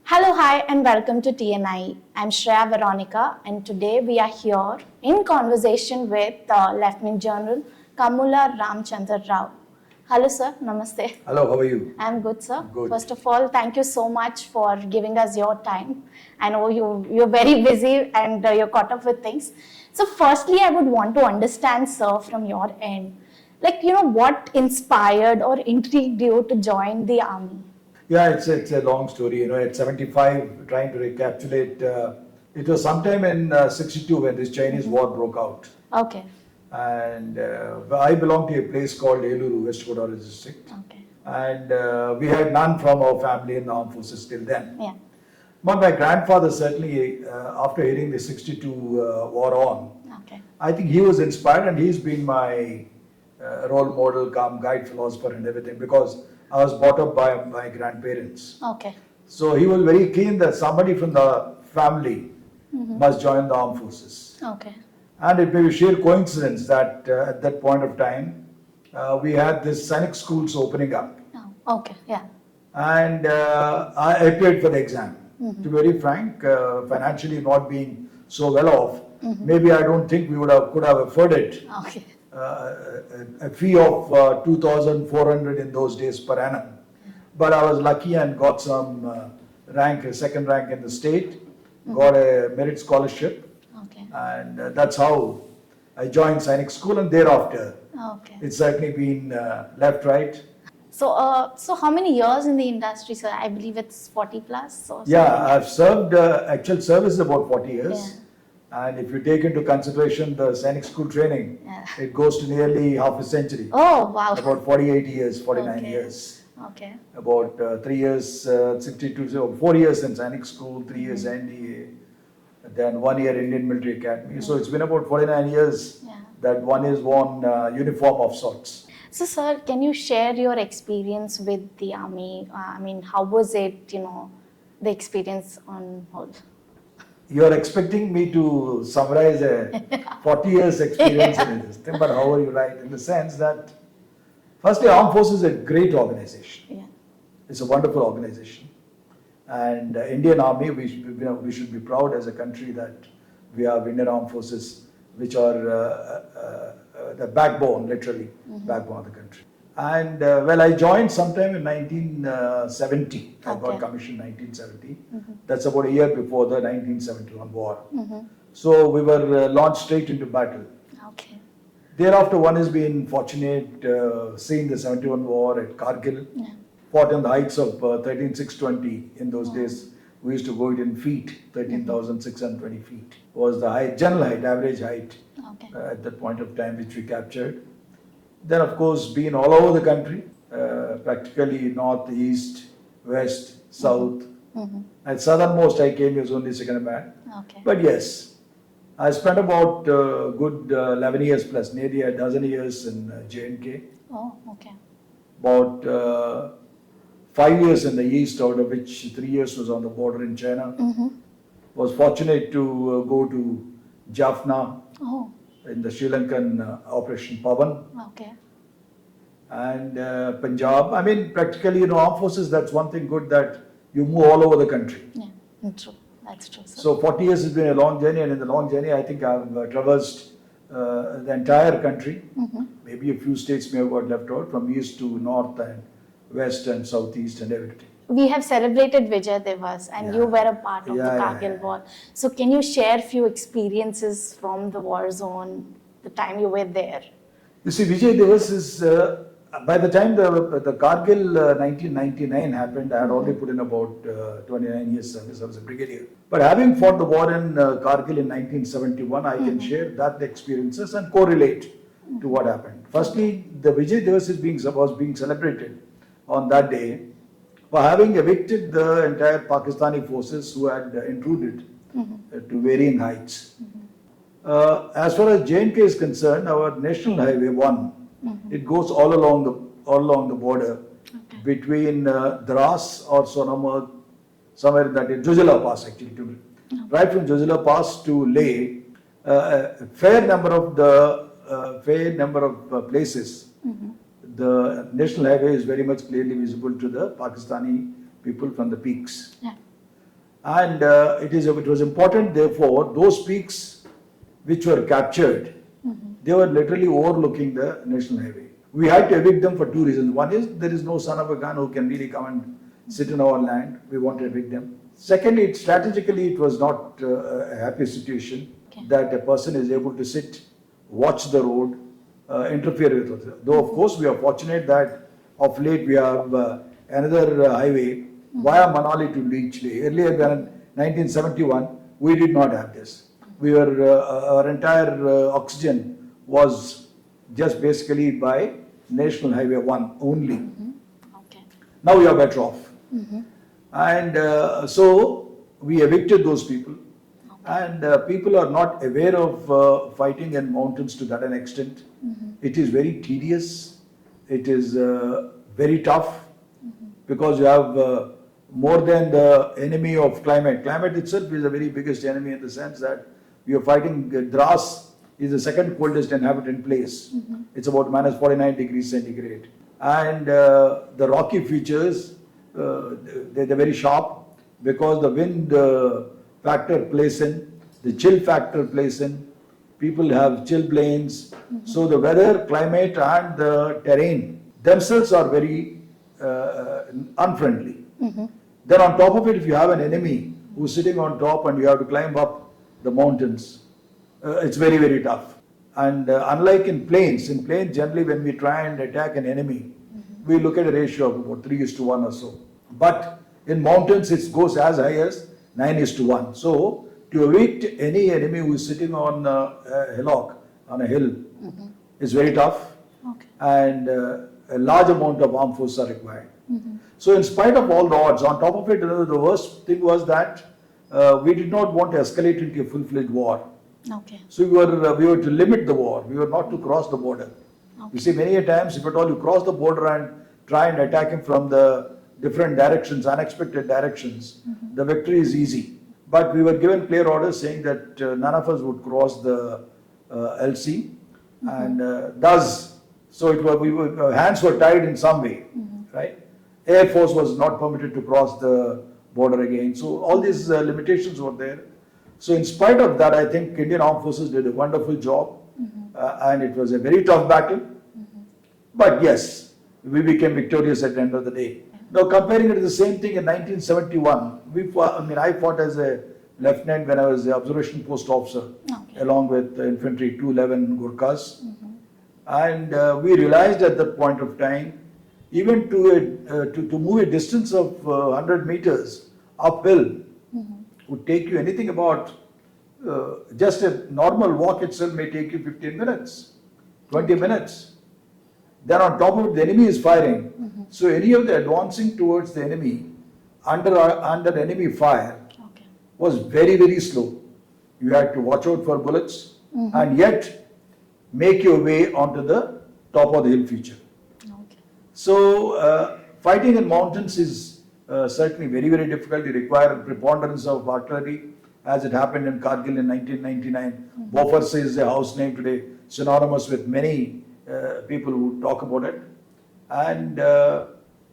Hello, hi, and welcome to TNIE. I'm Shreya, Veronika, and today we are here in conversation with Lieutenant General Kammula Ramachandra Rao. Hello, sir. Namaste. Hello, how are you? I'm good, sir. Good. First of all, thank you so much for giving us your time. I know you're very busy and you're caught up with things. So, firstly, I would want to understand, sir, from your end, what inspired or intrigued you to join the army? Yeah, it's a long story. At 75, trying to recapitulate, it was sometime in 62 when this Chinese war broke out. Okay. And I belong to a place called Eluru, West Godavari district. Okay. And we had none from our family in the armed forces till then. Yeah. But my grandfather certainly, after hearing the 62 war on, Okay. I think he was inspired, and he's been my role model, calm guide, philosopher and everything, because I was brought up by my grandparents. Okay. So he was very keen that somebody from the family must join the armed forces. Okay. And it may be sheer coincidence that at that point of time, we had this Sainik schools opening up. Oh, okay. Yeah. And I appeared for the exam. To be very frank, financially not being so well off, maybe I don't think we could have afforded Okay. a fee of 2,400 in those days per annum. But I was lucky and got some rank, a second rank in the state, got a merit scholarship, Okay. and that's how I joined Sainik School, and thereafter Okay. it's certainly been left, right. So how many years in the industry, sir? I believe it's 40 plus or Yeah, something. I've served, actual service is about 40 years. Yeah. And if you take into consideration the Sainik School training, Yeah. it goes to nearly half a century. Oh, wow. About 48 years, 49 Okay. years. Okay. About 3 years, 62, so 4 years in Sainik School, 3 years NDA, then 1 year Indian Military Academy. So it's been about 49 years Yeah. that one is worn uniform of sorts. So, sir, can you share your experience with the army? How was it, the experience on whole? You're expecting me to summarize a 40 years experience in this thing, but how are you right? In the sense that, firstly, Armed Forces is a great organization. Yeah. It's a wonderful organization. And Indian Army, we should be proud as a country that we have Indian Armed Forces, which are the backbone, literally, backbone of the country. And I joined sometime in 1970. I got commissioned in 1970. That's about a year before the 1971 war. So we were launched straight into battle. Okay. Thereafter, one has been fortunate seeing the 71 war at Kargil. Yeah. Fought on the heights of 13,620. In those days, we used to go it in feet. 13,620 feet was the height, general height, average height Okay. at that point of time, which we captured. Then, of course, been all over the country, practically north, east, west, south. At southernmost, I came as only second man. Okay. But yes, I spent about good 11 years plus, nearly a dozen years in J&K. Oh, okay. About 5 years in the east, out of which 3 years was on the border in China. Was fortunate to go to Jaffna Oh, in the Sri Lankan Operation Pavan. okay. And Punjab. I mean, practically, armed forces, that's one thing good, that you move all over the country. Yeah, true. That's true, sir. So 40 years has been a long journey, and in the long journey, I think I've traversed the entire country. Maybe a few states may have got left out, from east to north and west and southeast and everything. We have celebrated Vijay Divas and you were a part of the Kargil war. So can you share few experiences from the war zone, the time you were there? You see, Vijay Divas is, by the time the Kargil 1999 happened, I had already put in about 29 years service. I was a brigadier. But having fought the war in Kargil in 1971, I can share that experiences and correlate to what happened. Firstly, the Vijay Divas was being celebrated on that day for having evicted the entire Pakistani forces who had intruded to varying heights. As far as J&K is concerned, our National Highway 1, it goes all along the border between Dras or Sonamarg, somewhere in that Jojala Pass actually. Right from Jojala Pass to Leh, a fair number of places. The National Highway is very much clearly visible to the Pakistani people from the peaks. Yeah. And it was important, therefore, those peaks which were captured, they were literally overlooking the national highway. We had to evict them for two reasons. One is there is no son of a gun who can really come and sit in our land. We want to evict them. Secondly, strategically, it was not a happy situation that a person is able to sit, watch the road, interfere with it. Though, of course, we are fortunate that of late we have another highway via Manali to Leechley. Earlier than 1971, we did not have this. We were, our entire oxygen was just basically by National Highway 1 only. Okay. Now we are better off. And so we evicted those people. And people are not aware of fighting in mountains to that an extent. It is very tedious. It is very tough because you have more than the enemy of climate. Climate itself is the very biggest enemy in the sense that we are fighting. Dras is the second coldest inhabitant place. It's about minus 49 degrees centigrade. And the rocky features, they're very sharp because the wind factor plays in, the chill factor plays in. People have chilblains. So the weather, climate and the terrain themselves are very unfriendly. Then on top of it, if you have an enemy who's sitting on top and you have to climb up the mountains, it's very, very tough. And unlike in plains generally when we try and attack an enemy, we look at a ratio of about 3:1 or so. But in mountains, it goes as high as 9:1. So to evict any enemy who is sitting on a hillock, on a hill, is very tough. Okay. And a large amount of armed forces are required. So in spite of all the odds, on top of it, the worst thing was that we did not want to escalate into a full-fledged war. Okay. So we were to limit the war. We were not to cross the border. Okay. You see, many a times, if at all you cross the border and try and attack him from the different directions, unexpected directions, the victory is easy. But we were given clear orders saying that none of us would cross the LC, and thus, so hands were tied in some way, right? Air Force was not permitted to cross the border again. So all these limitations were there. So in spite of that, I think Indian Armed Forces did a wonderful job, and it was a very tough battle. But yes, we became victorious at the end of the day. Now comparing it to the same thing in 1971, I fought as a lieutenant when I was the observation post officer, along with infantry 211 Gurkhas. And we realized at that point of time, even to move a distance of 100 meters uphill would take you anything about, just a normal walk itself may take you 15 minutes, 20 minutes. Then on top of it, the enemy is firing. So any of the advancing towards the enemy under enemy fire was very, very slow. You had to watch out for bullets and yet make your way onto the top of the hill feature. So fighting in mountains is certainly very, very difficult. You require a preponderance of artillery, as it happened in Kargil in 1999. Bofors is a house name today, synonymous with many people who talk about it. And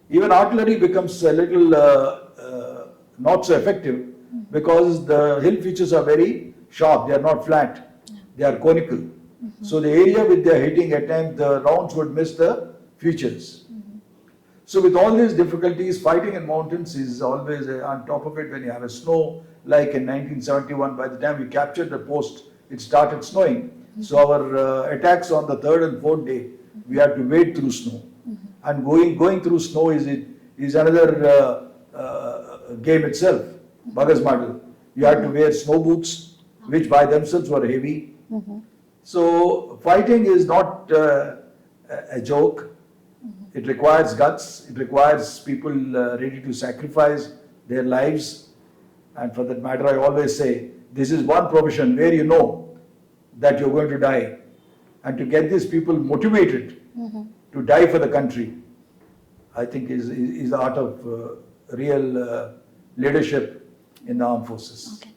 even artillery becomes a little not so effective because the hill features are very sharp. They are not flat. They are conical. So the area which they are hitting at times, the rounds would miss the features. So with all these difficulties, fighting in mountains is always on top of it. When you have a snow, like in 1971, by the time we captured the post, it started snowing. So our attacks on the third and fourth day, we had to wade through snow. And going through snow is another game itself, Bugger's model. You had to wear snow boots, which by themselves were heavy. So fighting is not a joke. It requires guts. It requires people ready to sacrifice their lives. And for that matter, I always say, this is one profession where you know that you're going to die. And to get these people motivated to die for the country, I think is the art of real leadership in the armed forces. Okay.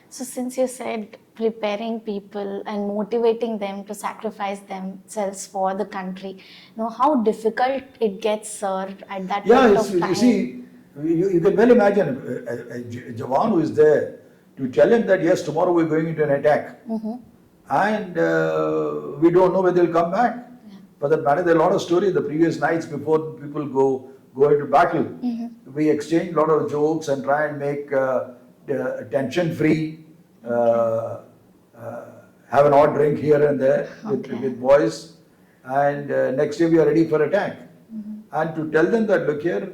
So since you said preparing people and motivating them to sacrifice themselves for the country, how difficult it gets, sir, at that point of time. You see, You can well imagine a Jawan who is there to tell him that yes, tomorrow we're going into an attack, and we don't know whether they'll come back. Yeah. For that matter, there are a lot of stories the previous nights before people go into battle. We exchange a lot of jokes and try and make tension free. Have an odd drink here and there with boys, and next day we are ready for attack. And to tell them that, look here,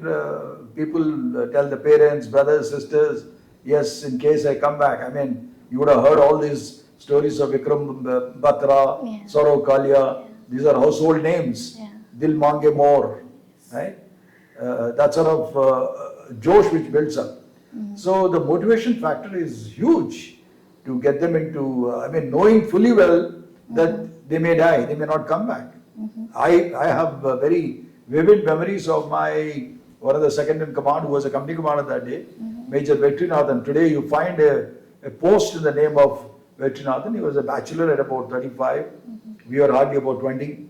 people tell the parents, brothers, sisters, yes, in case I come back. I mean, you would have heard all these stories of Vikram Batra, Saurav Kalia. These are household names. Dil Mange More, right? That sort of josh which builds up. So the motivation factor is huge to get them into, knowing fully well that they may die, they may not come back. I have very vivid memories of one of the second in command who was a company commander that day, Major Vetrinathan. Today you find a post in the name of Vetrinathan. He was a bachelor at about 35. We were hardly about 20.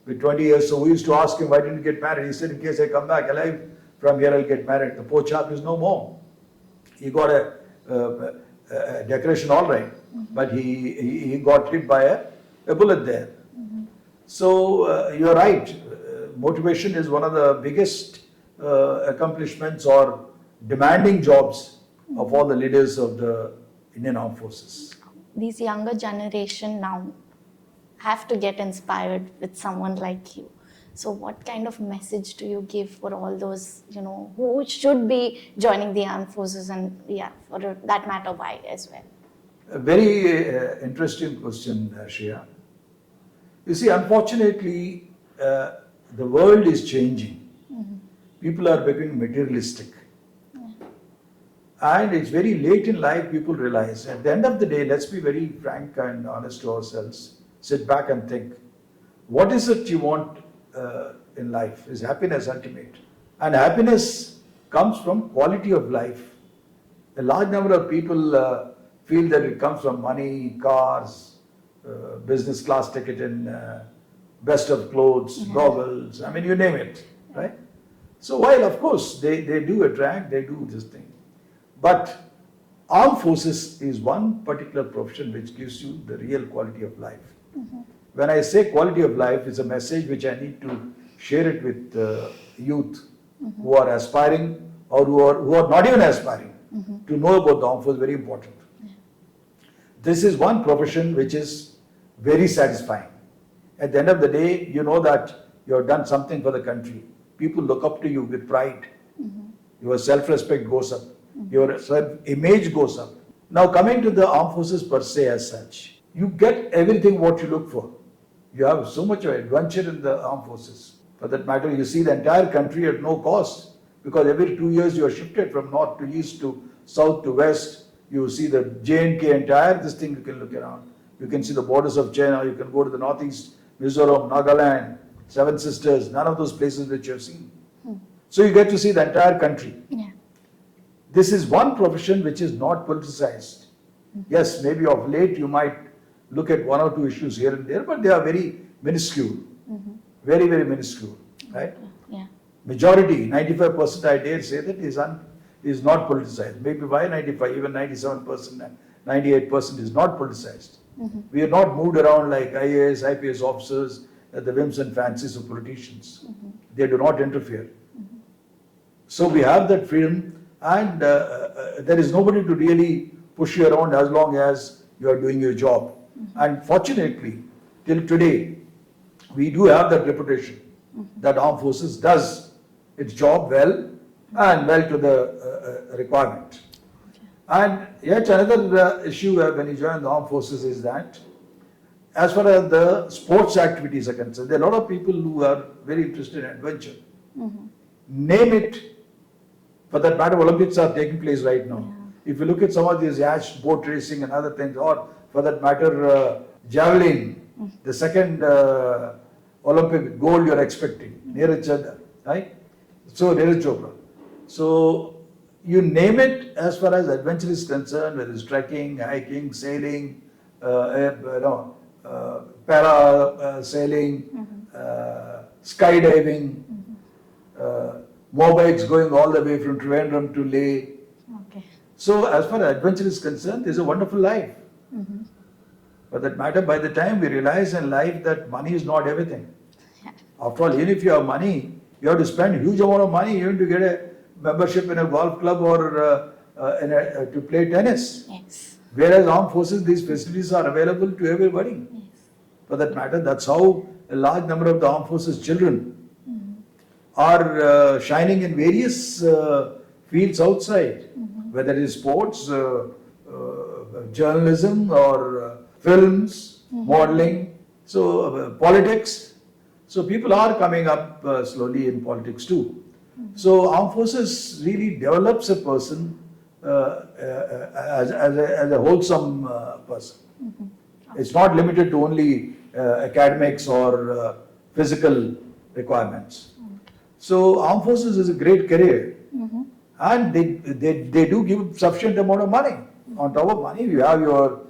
With 20 years, so we used to ask him, why didn't you get married? He said, in case I come back alive from here, I'll get married. The poor chap is no more. He got a decoration all right, but he got hit by a bullet there. So you're right. Motivation is one of the biggest accomplishments or demanding jobs of all the leaders of the Indian Armed Forces. These younger generation now have to get inspired with someone like you. So what kind of message do you give for all those, who should be joining the armed forces, and for that matter, why as well? A very interesting question, Shreya. You see, unfortunately, the world is changing. People are becoming materialistic. And it's very late in life people realize, at the end of the day, let's be very frank and honest to ourselves. Sit back and think, what is it you want in life? Is happiness ultimate? And happiness comes from quality of life. A large number of people feel that it comes from money, cars, business class ticket and best of clothes, goggles, you name it, right? So while of course they do attract, they do this thing. But armed forces is one particular profession which gives you the real quality of life. When I say quality of life, it's a message which I need to share it with youth who are aspiring or who are not even aspiring to know about the armed force. Very important. This is one profession which is very satisfying. At the end of the day, you know that you have done something for the country. People look up to you with pride. Your self-respect goes up. Your self-image goes up. Now coming to the armed forces per se as such, you get everything what you look for. You have so much of adventure in the armed forces. For that matter, you see the entire country at no cost, because every 2 years you are shifted from north to east to south to west. You see the J&K entire this thing you can look around. You can see the borders of China. You can go to the northeast, Mizoram, Nagaland, Seven Sisters, none of those places which you have seen. So you get to see the entire country. This is one profession which is not politicized. Yes, maybe of late you might look at one or two issues here and there, but they are very minuscule. Very, very minuscule, right? Majority, 95% I dare say that is not politicized. Maybe why 95, even 97%, 98% is not politicized. We are not moved around like IAS, IPS officers at the whims and fancies of politicians. They do not interfere. So we have that freedom, and there is nobody to really push you around as long as you are doing your job. And fortunately, till today, we do have that reputation that armed forces does its job well and well to the requirement. And yet another issue when you join the armed forces is that as far as the sports activities are concerned, there are a lot of people who are very interested in adventure. Name it. For that matter, Olympics are taking place right now. If you look at some of these yacht, boat racing and other things, or for that matter, javelin, the second Olympic gold you're expecting, Neeraj Chopra, right? So Neeraj Chopra. So you name it, as far as adventure is concerned, whether it's trekking, hiking, sailing, para sailing, skydiving, motorbikes going all the way from Trivandrum to Leh. Okay. So as far as adventure is concerned, there's a wonderful life. Mm-hmm. But that matter, by the time we realize in life that money is not everything. Yeah. After all, even if you have money, you have to spend a huge amount of money even to get a membership in a golf club or to play tennis. Yes. Whereas armed forces, these facilities are available to everybody. Yes. For that matter, that's how a large number of the armed forces children are shining in various fields outside, whether it is sports, journalism or films, modeling, so politics. So people are coming up slowly in politics too. So armed forces really develops a person as a wholesome person. It's not limited to only academics or physical requirements. So armed forces is a great career, and they do give sufficient amount of money. On top of money, you have your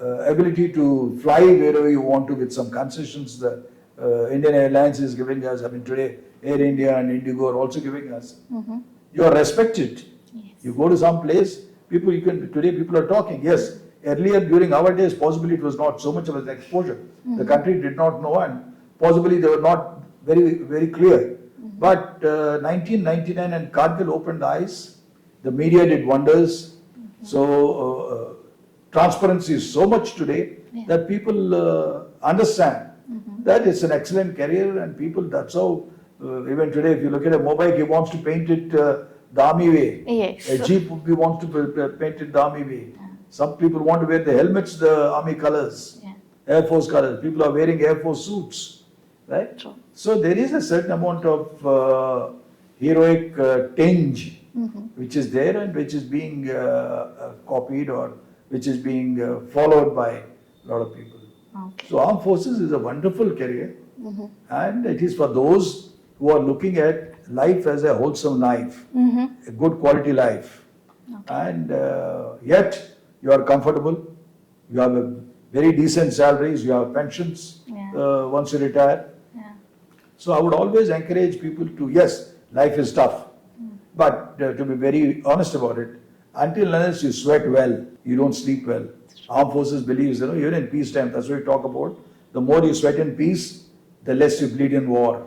ability to fly wherever you want to with some concessions. The Indian Airlines is giving us. I mean, today Air India and Indigo are also giving us. You are respected. Yes. You go to some place, today people are talking. Yes, earlier during our days, possibly it was not so much of an exposure. The country did not know, and possibly they were not very clear. But 1999 and Kargil opened eyes. The media did wonders. So transparency is so much today that people understand that it's an excellent career, and people, that's how even today if you look at a mobile, he wants to paint it the army way. Yes. A jeep he wants to paint it the army way. Some people want to wear the helmets the army colors, Air Force colors. People are wearing Air Force suits, right? True. So there is a certain amount of heroic tinge which is there and which is being copied or which is being followed by a lot of people. Okay. So armed forces is a wonderful career, and it is for those who are looking at life as a wholesome life, a good quality life, and yet you are comfortable, you have a very decent salaries, you have pensions once you retire. Yeah. So I would always encourage people to, yes, life is tough, but to be very honest about it, until unless you sweat well, you don't sleep well. Armed forces believes, even in peacetime, that's what we talk about. The more you sweat in peace, the less you bleed in war.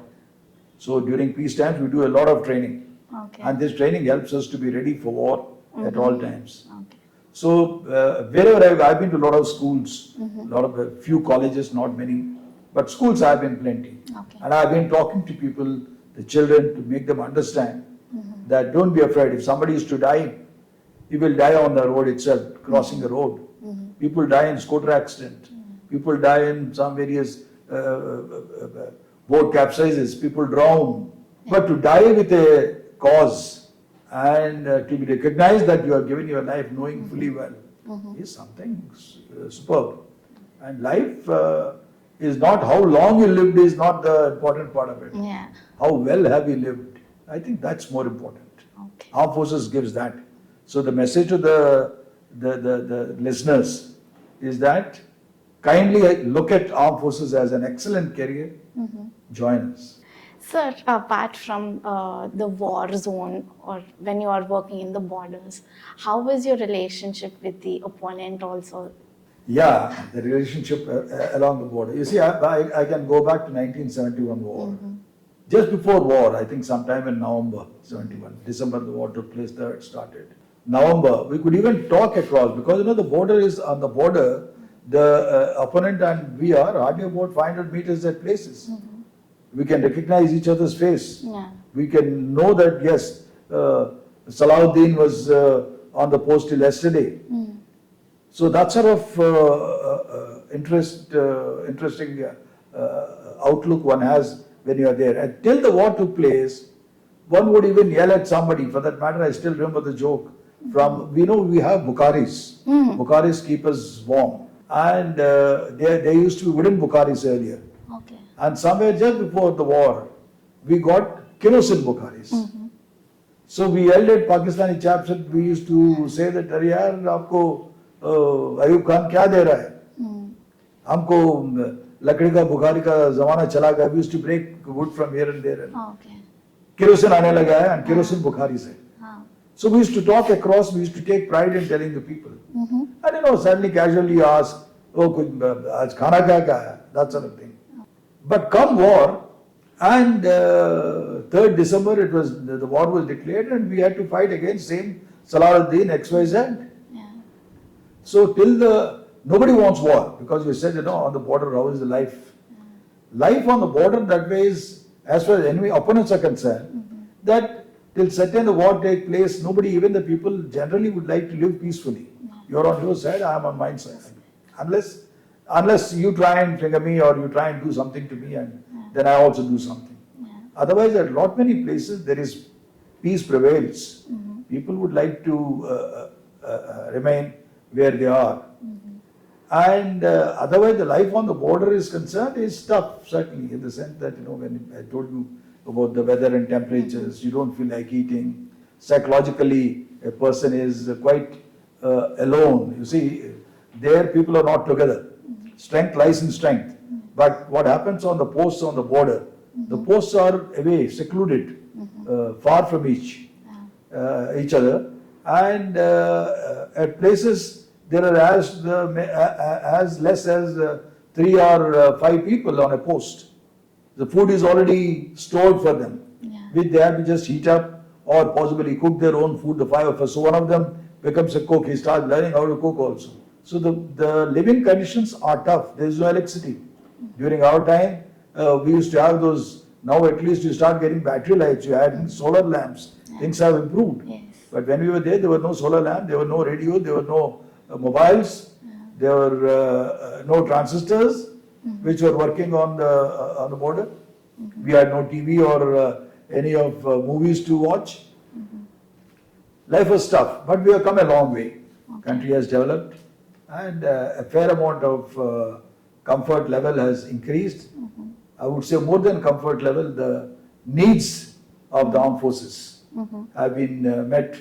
So during peace times, we do a lot of training. Okay. And this training helps us to be ready for war at all times. Okay. So wherever I've been to a lot of schools, a few colleges, not many, but schools I've been plenty. Okay. And I've been talking to people, the children, to make them understand that don't be afraid. If somebody is to die, he will die on the road itself, crossing the road. People die in scooter accident. People die in some various boat capsizes. People drown. But to die with a cause and to be recognized that you are giving your life knowing fully well is something superb. And life is not how long you lived is not the important part of it. Yeah. How well have you lived? I think that's more important. Okay. Armed Forces gives that. So the message to the listeners is that kindly look at Armed Forces as an excellent career. Join us. Sir, apart from the war zone or when you are working in the borders, how was your relationship with the opponent also? Yeah, the relationship along the border. You see, I can go back to 1971 war. Just before war, I think sometime in November 71, December the war took place, there it started. November, we could even talk across because the border is on the border, the opponent and we are hardly about 500 meters at places. We can recognize each other's face. Yeah. We can know that yes, Salahuddin was on the post till yesterday. So that sort of interesting outlook one has when you are there. And till the war took place, one would even yell at somebody. For that matter, I still remember the joke. We have Bukharis. Bukharis keep us warm. And there used to be wooden Bukharis earlier. Okay. And somewhere just before the war, we got kerosene Bukharis. So we yelled at Pakistani chaps and we used to say that, "Arey yaar, aapko Ayub Khan kya de raha hai? Humko lakdi ka Bukhari ka zamana chala gaya." We used to break wood from here and there. Okay. kerosene aane laga hai and kerosene bukhari se. हाँ. So we used to talk across, we used to take pride in telling the people. And suddenly casually you ask, oh, aaj khana kya hai? That sort of thing. But come war, and 3rd December the war was declared and we had to fight against same Salaruddin XYZ. Yeah. So nobody wants war because we said, on the border, how is the life? Life on the border that way is, as far as enemy opponents are concerned, that till certain the war take place, nobody, even the people generally would like to live peacefully. You're on your side, I am on my side. Unless you try and trigger me or you try and do something to me, and then I also do something. Otherwise, at lot many places there is peace prevails. People would like to remain where they are. And otherwise, the life on the border is concerned is tough, certainly, in the sense that, when I told you about the weather and temperatures, you don't feel like eating. Psychologically, a person is quite alone. You see, there people are not together. Strength lies in strength. But what happens on the posts on the border, the posts are away, secluded, far from each other. And at places, there are as less as 3 or 5 people on a post. The food is already stored for them, which they have to just heat up or possibly cook their own food, the 5 of us. So one of them becomes a cook, he starts learning how to cook also. So the living conditions are tough. There is no electricity. During our time, we used to have those, now at least you start getting battery lights, you had solar lamps, things have improved. Yes. But when we were there were no solar lamp, there were no radio, there were no mobiles, there were no transistors which were working on the border. We had no TV or any of movies to watch. Life was tough, but we have come a long way. Country has developed and a fair amount of comfort level has increased. I would say more than comfort level, the needs of the armed forces have been met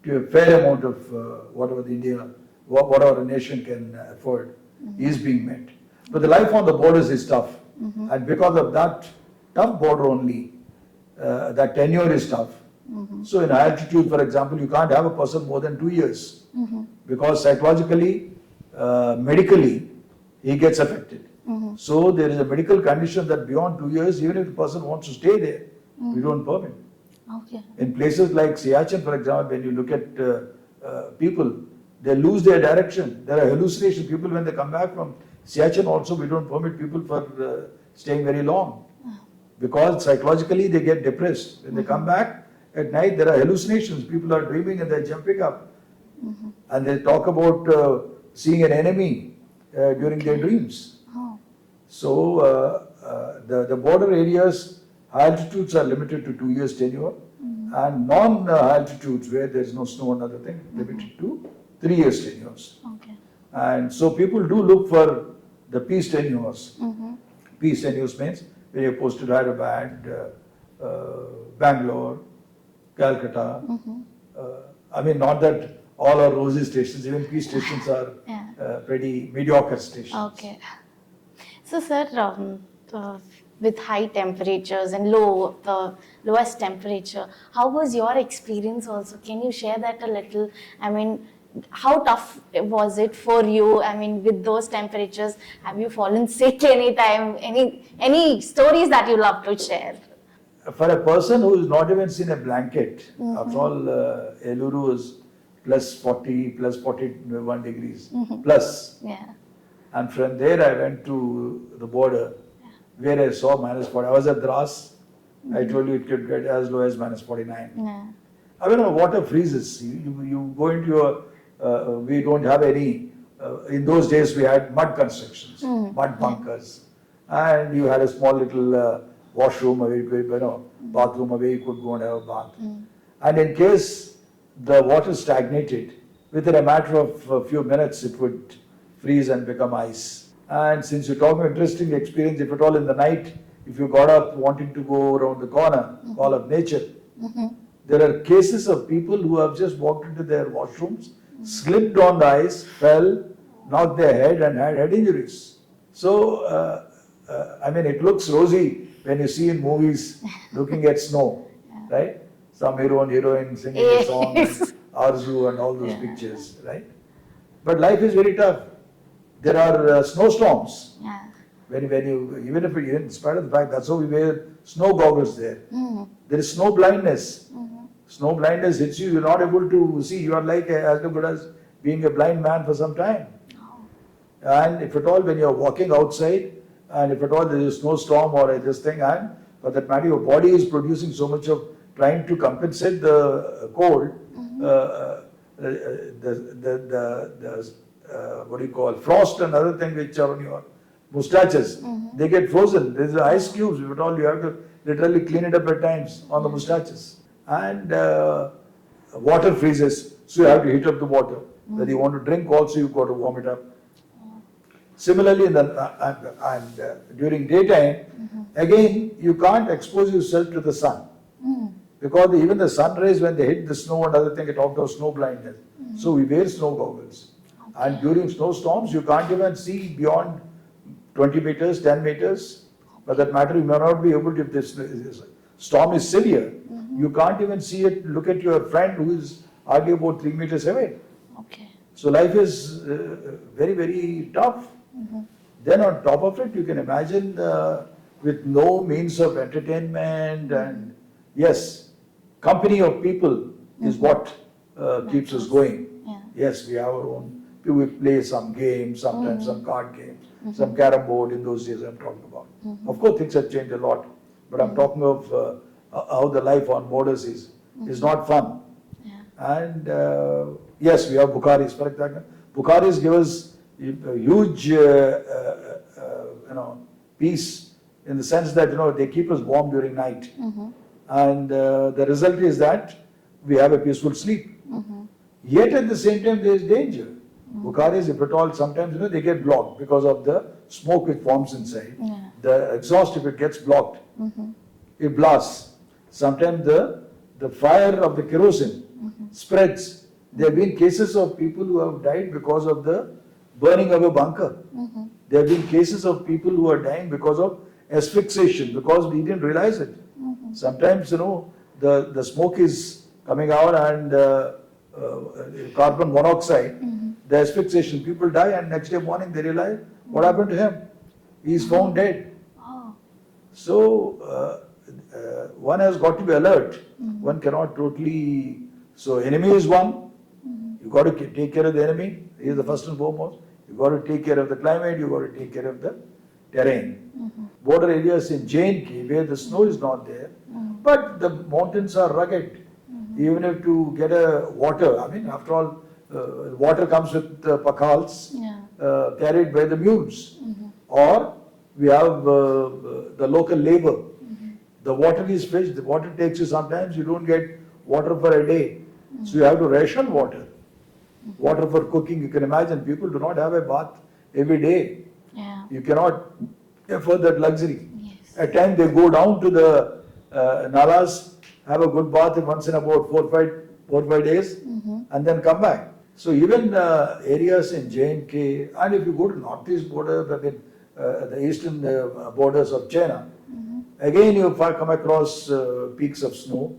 to a fair amount of whatever a nation can afford is being met. But the life on the borders is tough. And because of that tough border only, that tenure is tough. So in high altitude, for example, you can't have a person more than 2 years because psychologically, medically, he gets affected. So there is a medical condition that beyond 2 years, even if the person wants to stay there, we don't permit. Okay. In places like Siachen, for example, when you look at people, they lose their direction. There are hallucinations. People, when they come back from Siachen also, we don't permit people for staying very long. Because psychologically they get depressed. When they come back at night, there are hallucinations. People are dreaming and they're jumping up. And they talk about seeing an enemy during their dreams. Oh. So the border areas, high altitudes are limited to 2 years tenure. And non-altitudes where there is no snow and other thing, limited to 3 years tenures. Okay. And so people do look for the peace tenures. Peace tenures means when you're posted Hyderabad, Bangalore, Calcutta. I mean, not that all are rosy stations, even peace stations are pretty mediocre stations. Okay. So, sir, with high temperatures and the lowest temperature, how was your experience also? Can you share that a little? I mean, how tough was it for you? I mean, with those temperatures, have you fallen sick anytime? Any stories that you love to share? For a person who has not even seen a blanket, after all, Eluru is plus 40, plus 41 degrees, plus. Yeah. And from there I went to the border where I saw minus 40. I was at Dras. I told you it could get as low as minus 49. Yeah. I mean, water freezes. You go into your, we don't have any, in those days we had mud constructions, mud bunkers. And you had a small little washroom, bathroom where you could go and have a bath. And in case the water stagnated, within a matter of a few minutes it would freeze and become ice. And since you're talking interesting experience, if at all in the night, if you got up wanting to go around the corner, call up nature, there are cases of people who have just walked into their washrooms, slipped on the ice, fell, knocked their head and had head injuries. So, I mean, it looks rosy when you see in movies looking at snow. right? Some hero and heroine singing a song, and Arzu and all those pictures, right? But life is very tough. There are snowstorms. Yeah. When you, even in spite of the fact that's how we wear snow goggles there. There is snow blindness. Snow blindness hits you, you're not able to see. You are like as good as being a blind man for some time. And if at all, when you're walking outside, and if at all there is a snowstorm or this thing, and for that matter, your body is producing so much of trying to compensate the cold, what do you call, frost and other thing which are on your mustaches, they get frozen. There's ice cubes. If at all, you have to literally clean it up at times on the mustaches. And water freezes, so you have to heat up the water. When you want to drink also, you've got to warm it up. Similarly, during daytime, again, you can't expose yourself to the sun. Because even the sun rays, when they hit the snow and other thing, it offers snow blindness. So we wear snow goggles. And during snowstorms, you can't even see beyond 20 meters, 10 meters. For that matter, you may not be able to, if this storm is severe, you can't even see it, look at your friend who is hardly about 3 meters away. Okay. So life is very, very tough. Then on top of it, you can imagine with no means of entertainment and yes, company of people is what keeps us going. Yeah. Yes, we have our own, we play some games, sometimes some card games, some carom board in those days I'm talking about. Of course, things have changed a lot, but I'm talking of how the life on borders is not fun. Yeah. And yes, we have Bukharis. For example, Bukharis give us a huge, peace in the sense that they keep us warm during night, and the result is that we have a peaceful sleep. Yet at the same time, there is danger. Bukharis, if at all, sometimes they get blocked because of the smoke which forms inside. Yeah. The exhaust, if it gets blocked, it blasts. Sometimes the fire of the kerosene spreads. There have been cases of people who have died because of the burning of a bunker. There have been cases of people who are dying because of asphyxiation, because we didn't realize it. Sometimes, the smoke is coming out and carbon monoxide, the asphyxiation, people die and next day morning they realize what happened to him. He is found dead. Oh. So, one has got to be alert. One cannot totally. So, enemy is one. You got to take care of the enemy. He is the first and foremost. You got to take care of the climate. You got to take care of the terrain. Border areas in J&K where the snow is not there, but the mountains are rugged. Even if to get a water, I mean, after all, water comes with pakhals carried by the mules, or we have the local labor. The water is fetched, the water takes you sometimes, you don't get water for a day. So you have to ration water. Water for cooking, you can imagine, people do not have a bath every day. Yeah. You cannot afford that luxury. Yes. At times they go down to the nalas, have a good bath once in about 4 or 5 days, and then come back. So even areas in J&K, and if you go to northeast border, the eastern borders of China, again you come across peaks of snow.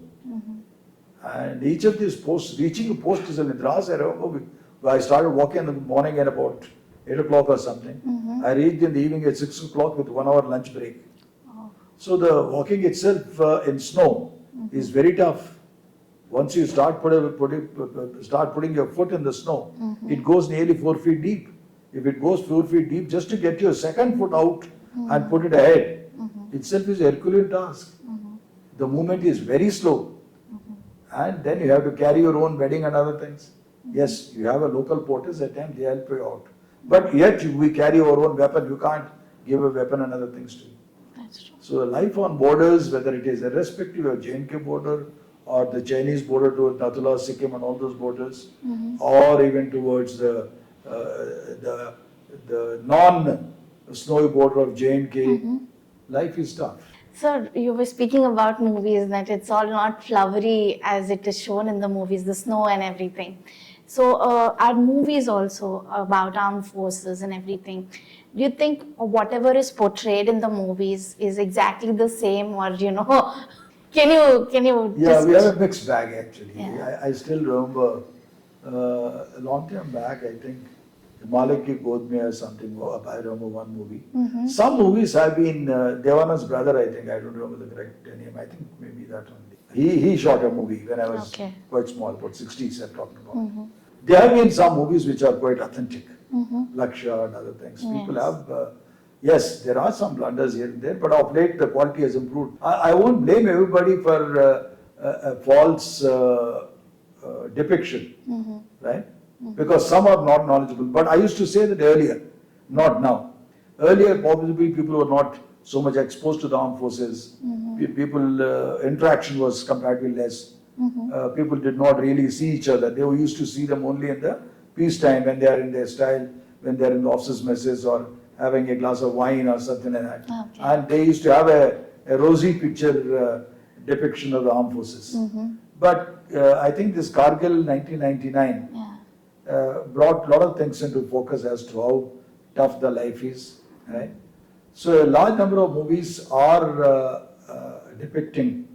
And each of these posts, reaching a post is a Nidras. I remember I started walking in the morning at about 8 o'clock or something. I reached in the evening at 6 o'clock with 1 hour lunch break. Oh. So the walking itself in snow is very tough. Once you start putting your foot in the snow, it goes nearly 4 feet deep. If it goes 4 feet deep, just to get your second foot out and put it ahead, itself is a Herculean task. The movement is very slow. And then you have to carry your own bedding and other things. Yes, you have a local porters at times, they help you out. But yet we carry our own weapon, you can't give a weapon and other things to you. That's true. So the life on borders, whether it is irrespective of J&K border or the Chinese border towards Nathula, Sikkim and all those borders, or even towards the non-snowy border of J&K, life is tough. Sir, you were speaking about movies, that it's all not flowery as it is shown in the movies, the snow and everything. So are movies also about armed forces and everything? Do you think whatever is portrayed in the movies is exactly the same, or can Can you Yeah, just... we have a mixed bag actually. Yeah. I still remember a long time back, I think Malik Ki God Mein or something. I remember one movie. Some movies have been Devana's brother, I think. I don't remember the correct name. I think maybe that only. He shot a movie when I was Okay. quite small, about 60s I'm talking about. There have been some movies which are quite authentic. Laksha and other things. People Yes. have, yes, there are some blunders here and there, but of late the quality has improved. I won't blame everybody for a false depiction, right? Because some are not knowledgeable. But I used to say that earlier, not now. Earlier, probably people were not so much exposed to the armed forces. People, interaction was comparatively less. People did not really see each other. They used to see them only in the peacetime when they are in their style, when they are in the officers' messes or having a glass of wine or something like that. Okay. And they used to have a rosy picture depiction of the armed forces. But I think this Kargil 1999 brought a lot of things into focus as to how tough the life is, right? So a large number of movies are depicting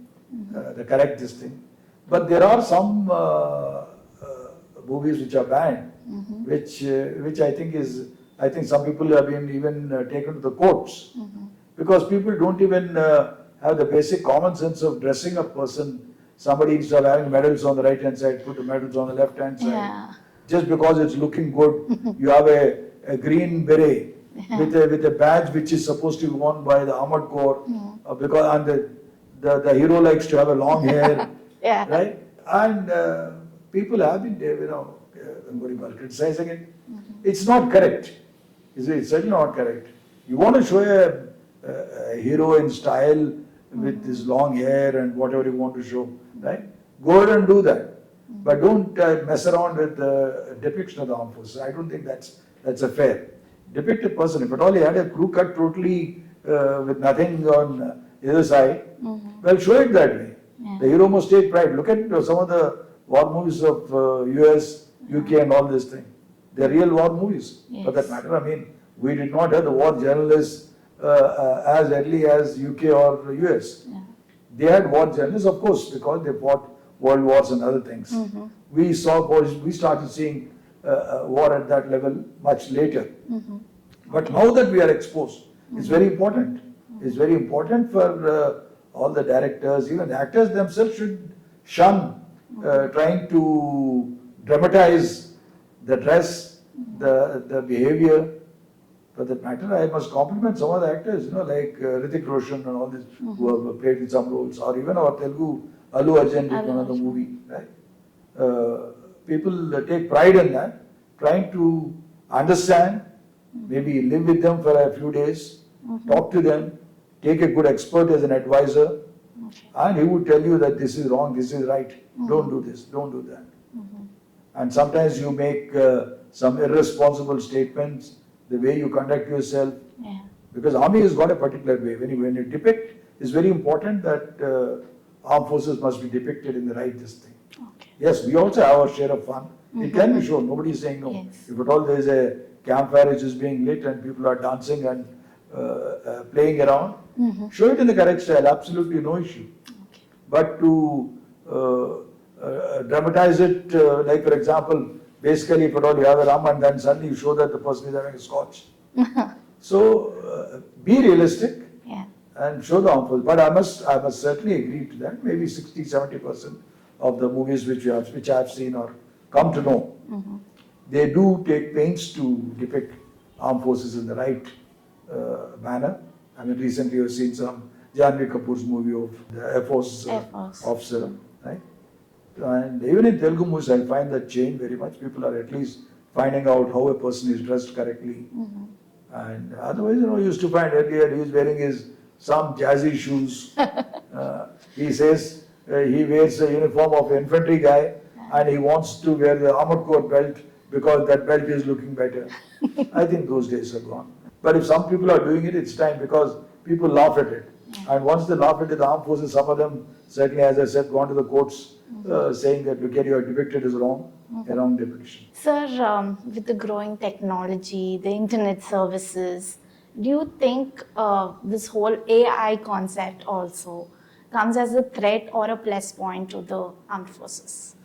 the correct this thing, but there are some movies which are banned, which I think some people have been even taken to the courts because people don't even have the basic common sense of dressing a person. Somebody instead of having medals on the right hand side, put the medals on the left hand side. Yeah. Just because it's looking good, you have a green beret with a badge which is supposed to be worn by the armored corps, because and the hero likes to have a long hair, Yeah. right? And people have been, criticizing it. It's not correct. It's certainly not correct. You want to show a hero in style with his long hair and whatever you want to show, right? Go ahead and do that. But don't mess around with the depiction of the armed forces. I don't think that's a fair. Depict a person. If at all he had a crew cut totally with nothing on either side, well, show it that way. Yeah. The hero must take pride. Look at some of the war movies of US, UK and all this thing. They're real war movies. For that Yes. matter, I mean, we did not have the war journalists as early as UK or US. Yeah. They had war journalists, of course, because they fought world wars and other things. We started seeing war at that level much later. But now that we are exposed, it's very important. It's very important for all the directors, even the actors themselves should shun trying to dramatize the dress, the behavior. For that matter, I must compliment some of the actors, like Hrithik Roshan and all this, who have played in some roles, or even our Telugu Allu Arjun did one of the movie, right? People take pride in that, trying to understand, maybe live with them for a few days, talk to them, take a good expert as an advisor, and he would tell you that this is wrong, this is right, don't do this, don't do that. And sometimes you make some irresponsible statements, the way you conduct yourself, because army has got a particular way. When you depict, it's very important that armed forces must be depicted in the right this thing. Okay. Yes, we also have our share of fun. It can be shown, nobody is saying no. Yes. If at all there is a campfire which is being lit and people are dancing and playing around, show it in the correct style, absolutely no issue. Okay. But to dramatize it, like for example, basically if at all you have a rum and then suddenly you show that the person is having a scotch. So be realistic and show the armed forces. But I must certainly agree to that. Maybe 60-70% of the movies which I have seen or come to know, they do take pains to depict armed forces in the right manner. I mean, recently I've seen some Janvi Kapoor's movie of the Air Force officer, right? And even in Telugu movies, I find that change very much. People are at least finding out how a person is dressed correctly. And otherwise, you used to find earlier he is wearing some jazzy shoes. He says he wears a uniform of an infantry guy and he wants to wear the armored corps belt because that belt is looking better. I think those days are gone. But if some people are doing it, it's time because people laugh at it. And once they laugh at it, the armed forces, some of them, certainly as I said, gone to the courts saying that, look at you are depicted as wrong, a wrong depiction. Sir, with the growing technology, the internet services, do you think this whole AI concept also comes as a threat or a plus point to the armed forces?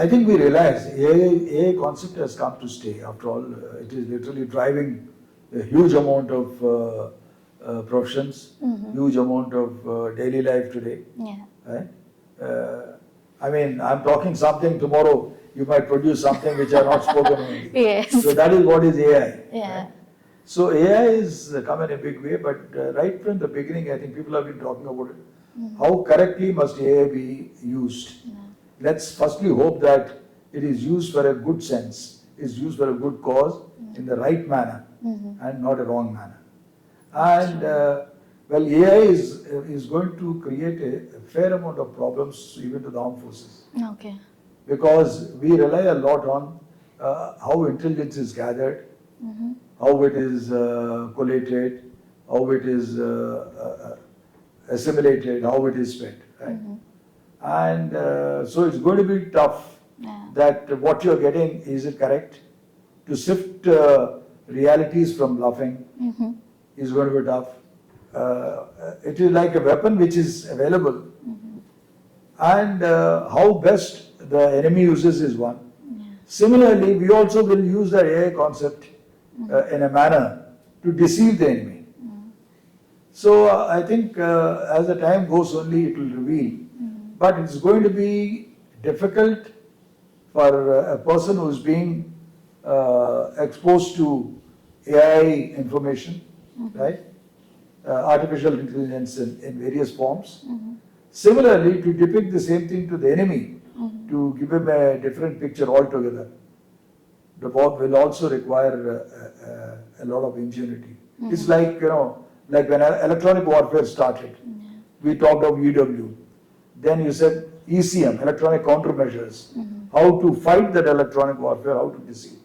I think we realize AI concept has come to stay. After all, it is literally driving a huge amount of professions, huge amount of daily life today. Yeah. Right? I mean, I'm talking something tomorrow, you might produce something which are not spoken only. Yes. So that is what is AI. Yeah. Right? So AI is come in a big way, but right from the beginning, I think people have been talking about it. How correctly must AI be used? Yeah. Let's firstly hope that it is used for a good sense, is used for a good cause in the right manner and not a wrong manner. And well, AI is going to create a fair amount of problems even to the armed forces, Okay. because we rely a lot on how intelligence is gathered, how it is collated, how it is assimilated, how it is spent, right? And so it's going to be tough that what you're getting, is it correct? To sift realities from bluffing is going to be tough. It is like a weapon which is available, and how best the enemy uses is one. Similarly, we also will use the AI concept in a manner to deceive the enemy. So I think as the time goes only it will reveal, but it's going to be difficult for a person who's being exposed to AI information, right? Artificial intelligence in various forms. Similarly, to depict the same thing to the enemy, to give him a different picture altogether, the work will also require a lot of ingenuity. It's like, like when electronic warfare started, we talked of EW. Then you said ECM, electronic countermeasures, how to fight that electronic warfare, how to deceive.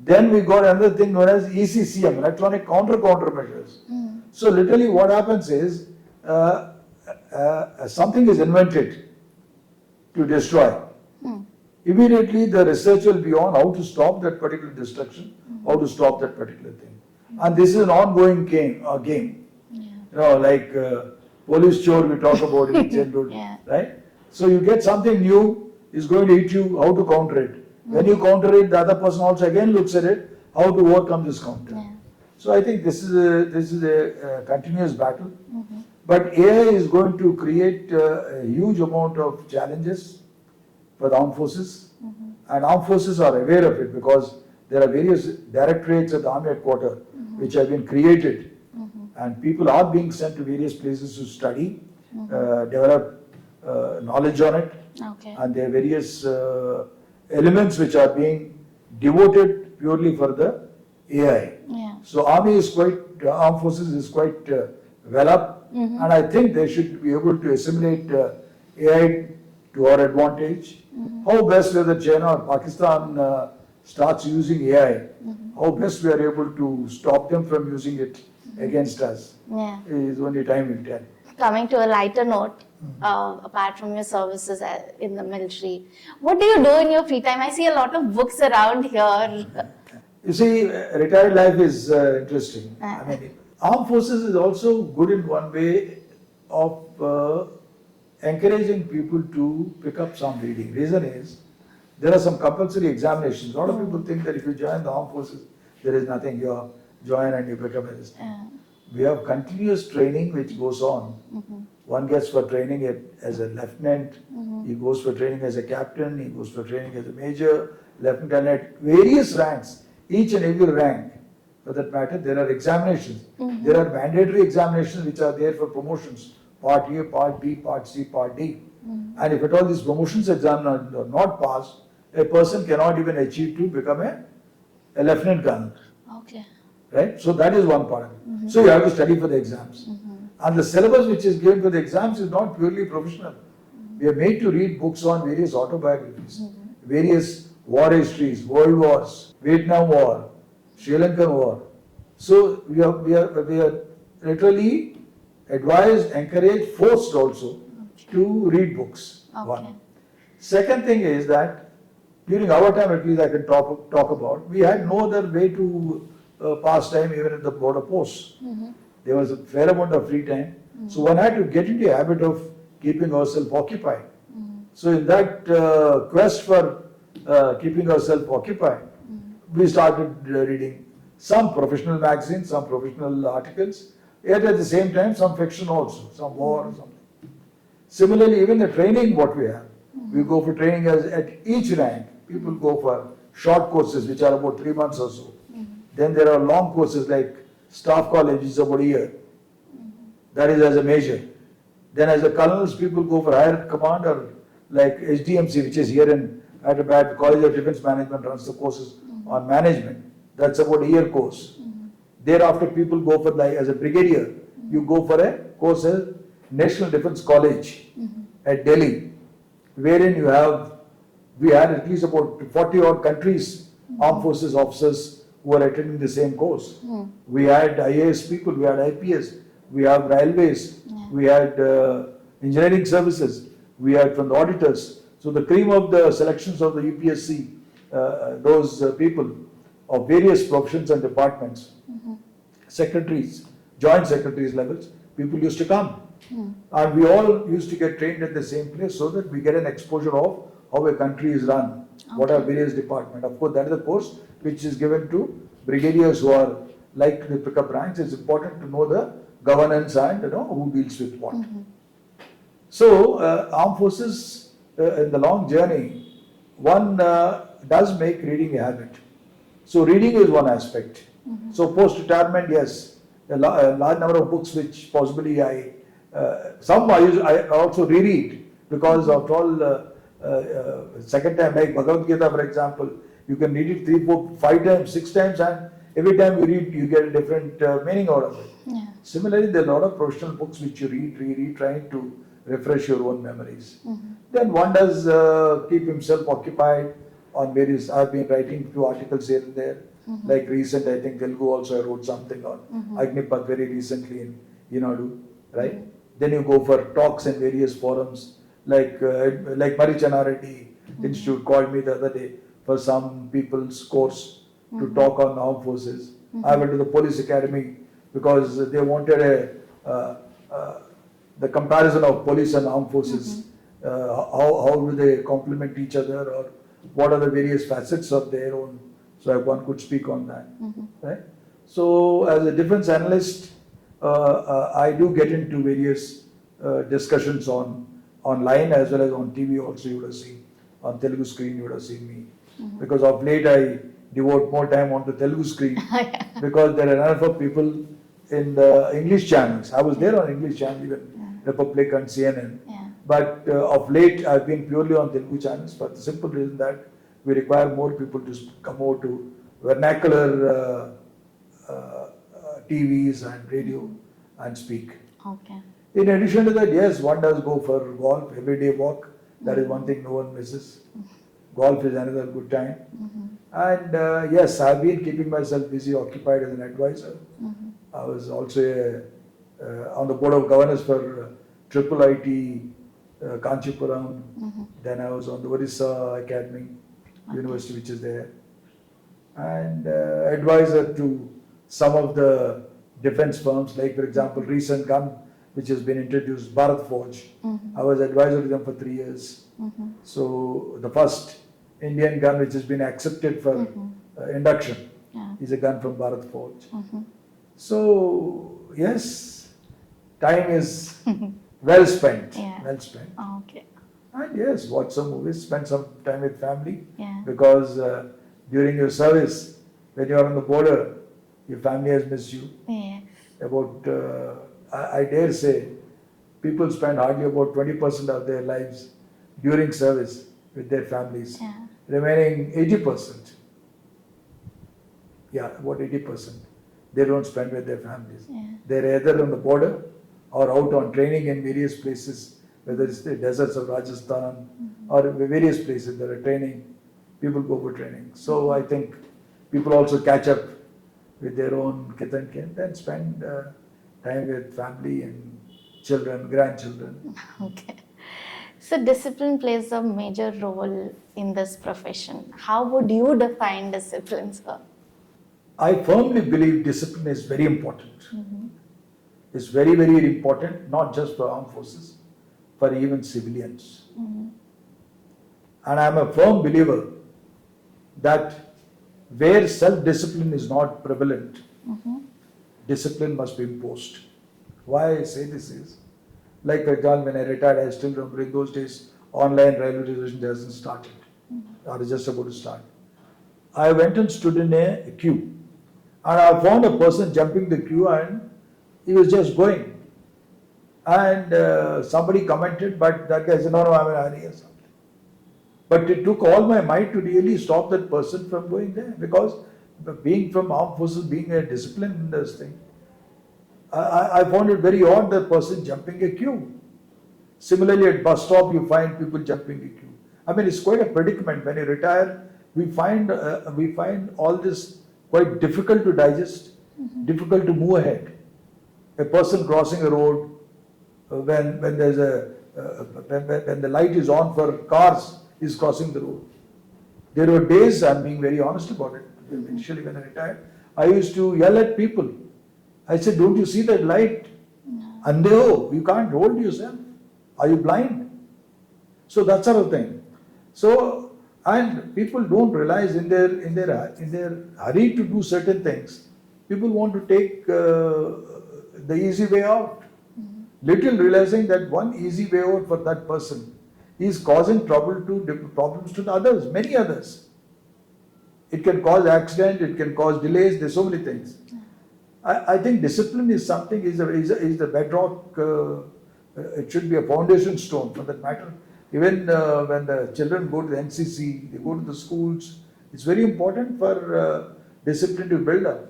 Then we got another thing known as ECCM, electronic countermeasures. So literally what happens is something is invented to destroy. Immediately the research will be on how to stop that particular destruction, how to stop that particular thing. And this is an ongoing game. Like police chore we talk about in childhood, right? So you get something new, is going to hit you, how to counter it. When you counter it, the other person also again looks at it, how to overcome this counter. So I think this is a continuous battle. But AI is going to create a huge amount of challenges for the armed forces, and armed forces are aware of it because there are various directorates at the army headquarters which have been created, and people are being sent to various places to study, develop knowledge on it, and there are various elements which are being devoted purely for the AI. So army is armed forces is quite well up, and I think they should be able to assimilate AI to our advantage. How best whether China or Pakistan starts using AI, how best we are able to stop them from using it against us is only time will tell. Coming to a lighter note, apart from your services in the military, what do you do in your free time? I see a lot of books around here. You see, retired life is interesting. I mean, armed forces is also good in one way of encouraging people to pick up some reading. Reason is, there are some compulsory examinations. A lot of people think that if you join the armed forces, there is nothing. You join and you become a resistant. We have continuous training which goes on. One gets for training as a lieutenant, he goes for training as a captain, he goes for training as a major, lieutenant, various ranks. Each and every rank, for that matter, there are examinations. There are mandatory examinations which are there for promotions. Part A, Part B, Part C, Part D. And if at all these promotions exams are not passed, a person cannot even achieve to become a lieutenant colonel. Right? So that is one part. So you have to study for the exams. And the syllabus which is given for the exams is not purely professional. We are made to read books on various autobiographies, various war histories, world wars, Vietnam War, Sri Lankan War. So we are literally advised, encouraged, forced also to read books. One. Second thing is that during our time, at least I can talk about, we had no other way to pass time even in the border posts. There was a fair amount of free time. So one had to get into the habit of keeping ourselves occupied. So in that quest for keeping ourselves occupied, we started reading some professional magazines, some professional articles, yet at the same time some fiction also, some war or something. Similarly, even the training what we have, we go for training at each rank. People go for short courses which are about 3 months or so. Then there are long courses like staff college, which is about a year. That is as a major. Then as a colonels, people go for higher command or like HDMC, which is here in Hyderabad, College of Defence Management runs the courses on management. That's about a year course. Thereafter, people go for like as a brigadier, you go for a course at National Defence College at Delhi, wherein we had at least about 40 odd countries, armed forces officers who are attending the same course. We had IAS people, we had IPS, we have railways, we had engineering services, we had from the auditors. So the cream of the selections of the UPSC, those people of various professions and departments, secretaries, joint secretaries levels, people used to come. And we all used to get trained at the same place so that we get an exposure of how a country is run, what are various departments. Of course, that is the course which is given to brigadiers who are like the pickup ranks. It's important to know the governance and who deals with what. So, armed forces in the long journey, one does make reading a habit. So, reading is one aspect. So, post-retirement, yes, a large number of books which possibly some I also reread because after all, second time, like Bhagavad Gita, for example, you can read it 3, 4, 5 times, 6 times, and every time you read, you get a different meaning out of it. Yeah. Similarly, there are a lot of professional books which you reread, trying to refresh your own memories. Then one does keep himself occupied on various. I've been writing a few articles here and there. Like recent, I think Telugu also I wrote something on Agnipath very recently in Inadu, right? Then you go for talks in various forums, like Marichana Reddy Institute called me the other day for some people's course to talk on armed forces. I went to the police academy because they wanted the comparison of police and armed forces. How do they complement each other, or what are the various facets of their own? So one could speak on that, right? So as a defense analyst, I do get into various discussions online as well as on TV. Also, you would have seen on Telugu screen. You would have seen me because of late I devote more time on the Telugu screen because there are enough of people in the English channels. I was there on English channel, even Republic and CNN. But of late, I've been purely on Telugu channels for the simple reason that we require more people to come over to vernacular TVs and radio and speak. Okay. In addition to that, yes, one does go for golf, everyday walk. That is one thing no one misses. Golf is another good time. And yes, I've been keeping myself busy, occupied as an advisor. I was also on the board of governors for Triple IT Kanchipuram. Then I was on the Orissa Academy, university which is there. And advisor to some of the defense firms, like for example, recent gun which has been introduced, Bharat Forge. I was advisor to them for 3 years. So the first Indian gun which has been accepted for induction is a gun from Bharat Forge. So yes, time is well spent. Well spent. Okay. And yes, watch some movies, spend some time with family. Yeah. Because during your service, when you are on the border, your family has missed you. Yes. About, I dare say, people spend hardly about 20% of their lives during service with their families. Yeah. Remaining 80%, about 80%, they don't spend with their families. Yeah. They're either on the border or out on training in various places, whether it's the deserts of Rajasthan or various places that are training. People go for training. So I think people also catch up with their own kith and kin and spend time with family and children, grandchildren. Okay. So discipline plays a major role in this profession. How would you define discipline, sir? I firmly believe discipline is very important. is very, very important, not just for armed forces, for even civilians. And I am a firm believer that where self-discipline is not prevalent, discipline must be imposed. Why I say this is, like for example, when I retired, I still remember in those days, online railway reservation hasn't started, or is just about to start. I went and stood in a queue, and I found a person jumping the queue, and he was just going. And somebody commented, but that guy said, no, I'm in a hurry or something. But it took all my might to really stop that person from going there, because being from armed forces, being a discipline in this thing, I found it very odd that person jumping a queue. Similarly, at bus stop, you find people jumping a queue. I mean, it's quite a predicament. When you retire, we find all this quite difficult to digest, difficult to move ahead. A person crossing a road, when there's when the light is on for cars, is crossing the road. There were days, I'm being very honest about it, initially when I retired, I used to yell at people. I said, don't you see that light? Andeo, you can't hold yourself. Are you blind? So that sort of thing. So, and people don't realize in their hurry to do certain things, people want to take the easy way out. Little realizing that one easy way out for that person is causing problems to the others, many others. It can cause accident, it can cause delays, there's so many things. I think discipline is something, is the bedrock, it should be a foundation stone for that matter. Even when the children go to the NCC, they go to the schools, it's very important for discipline to build up.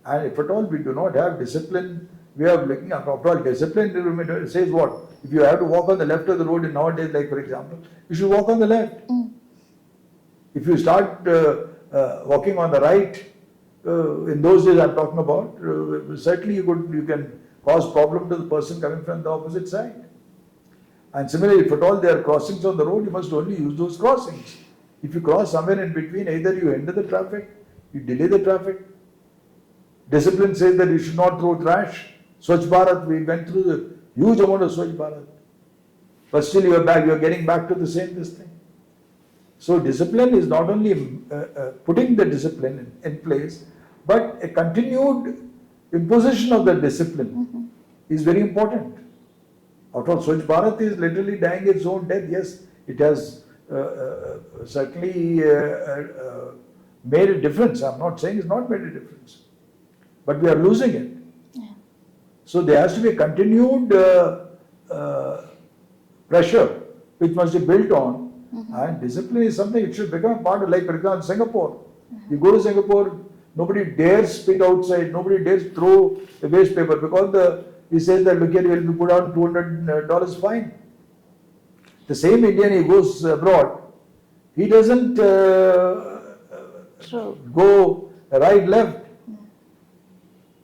And if at all we do not have discipline, we are looking at, after all, discipline says what? If you have to walk on the left of the road nowadays, like for example, you should walk on the left. If you start walking on the right, in those days I'm talking about, certainly you can cause problem to the person coming from the opposite side. And similarly, if at all there are crossings on the road, you must only use those crossings. If you cross somewhere in between, either you hinder the traffic, you delay the traffic. Discipline says that you should not throw trash. Swachh Bharat, we went through the huge amount of Swachh Bharat. But still you are getting back to the same this thing. So discipline is not only putting the discipline in place, but a continued imposition of that discipline is very important. After all, Swachh Bharat is literally dying its own death. Yes, it has certainly made a difference. I'm not saying it's not made a difference. But we are losing it. Yeah. So there has to be a continued pressure which must be built on. And discipline is something, it should become a part of, like for example, Singapore. You go to Singapore, nobody dares spit outside, nobody dares throw a waste paper, because he says that, look here, you will be put on $200 fine. The same Indian, he goes abroad, he doesn't go right, left.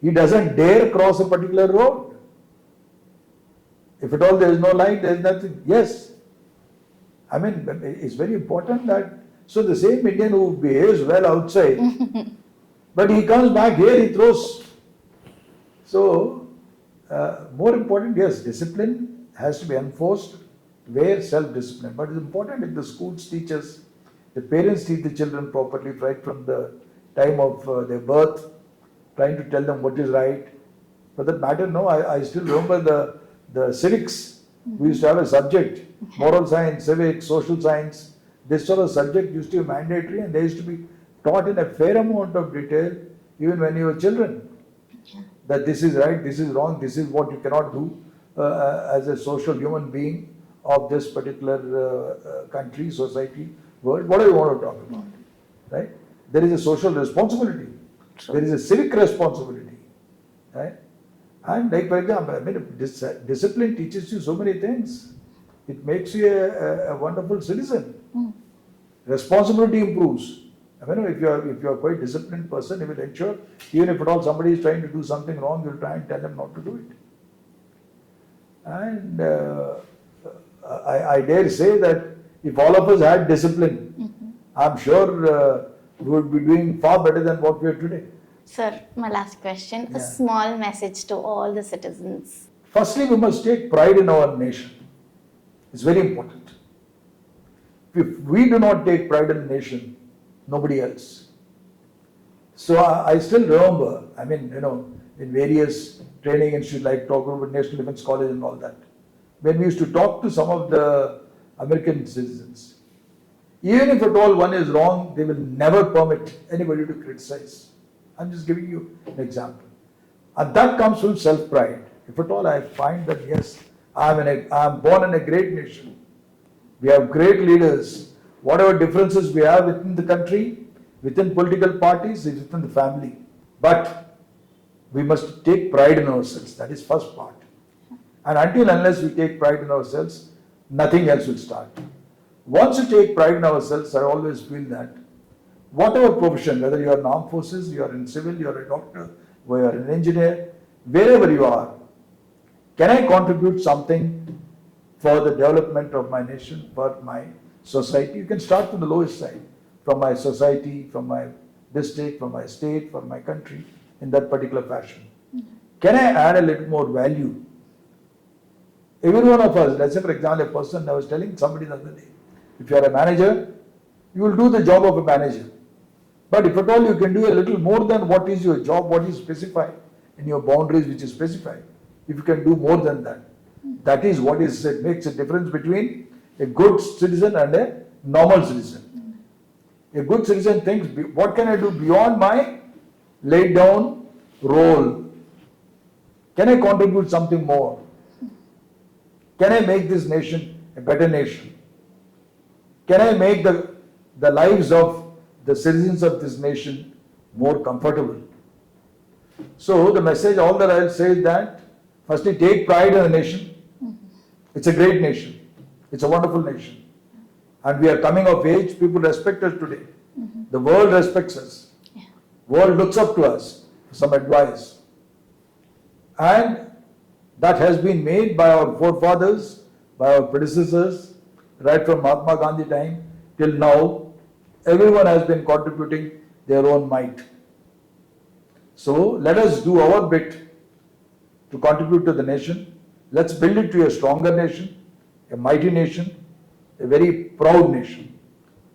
He doesn't dare cross a particular road. If at all there is no light, there is nothing. Yes. I mean, it's very important that, so the same Indian who behaves well outside, but he comes back here, he throws. So, more important, yes, discipline has to be enforced where self-discipline. But it's important if the schools teach us, the parents teach the children properly right from the time of their birth, trying to tell them what is right. For that matter, no, I still remember the civics. We used to have a subject, moral science, civics, social science. This sort of subject used to be mandatory, and they used to be taught in a fair amount of detail even when you were children. That this is right, this is wrong, this is what you cannot do as a social human being of this particular country, society, world, whatever you want to talk about. Right? There is a social responsibility. There is a civic responsibility. Right? And like for example, I mean, discipline teaches you so many things. It makes you a wonderful citizen. Responsibility improves. I mean, if you are quite disciplined person, you will ensure, even if at all somebody is trying to do something wrong, you will try and tell them not to do it. And I dare say that if all of us had discipline, I'm sure we would be doing far better than what we are today. Sir, my last question. A Yeah. small message to all the citizens. Firstly, we must take pride in our nation. It's very important. If we do not take pride in the nation, nobody else. So I still remember, in various training institutes like talking about National Defense College and all that, when we used to talk to some of the American citizens, even if at all one is wrong, they will never permit anybody to criticize. I'm just giving you an example. And that comes from self-pride. If at all I find that yes, I'm born in a great nation. We have great leaders. Whatever differences we have within the country, within political parties, is within the family. But we must take pride in ourselves. That is first part. And unless we take pride in ourselves, nothing else will start. Once you take pride in ourselves, I always feel that whatever profession, whether you are in armed forces, you are in civil, you are a doctor, or you are an engineer, wherever you are, can I contribute something for the development of my nation, for my society? You can start from the lowest side, from my society, from my district, from my state, from my country, in that particular fashion. Can I add a little more value? Every one of us, let's say for example, a person, I was telling somebody the other day, if you are a manager, you will do the job of a manager. But if at all you can do a little more than what is your job, what is specified in your boundaries which is specified, if you can do more than that, that is what is it makes a difference between a good citizen and a normal citizen. A good citizen thinks, what can I do beyond my laid down role? Can I contribute something more? Can I make this nation a better nation? Can I make the lives of the citizens of this nation more comfortable? So the message, all that I'll say is that, firstly, take pride in the nation. It's a great nation. It's a wonderful nation. And we are coming of age. People respect us today. The world respects us. World looks up to us for some advice. And that has been made by our forefathers, by our predecessors, right from Mahatma Gandhi time till now. Everyone has been contributing their own might. So let us do our bit to contribute to the nation. Let's build it to a stronger nation, a mighty nation, a very proud nation.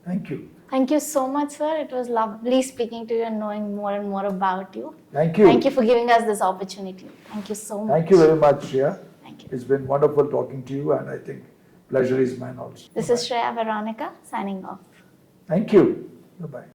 Thank you. Thank you so much, sir. It was lovely speaking to you and knowing more and more about you. Thank you. Thank you for giving us this opportunity. Thank you so much. Thank you very much, Shreya. Thank you. It's been wonderful talking to you, and I think pleasure is mine also. This is Shreya Veronika signing off. Thank you. Bye-bye.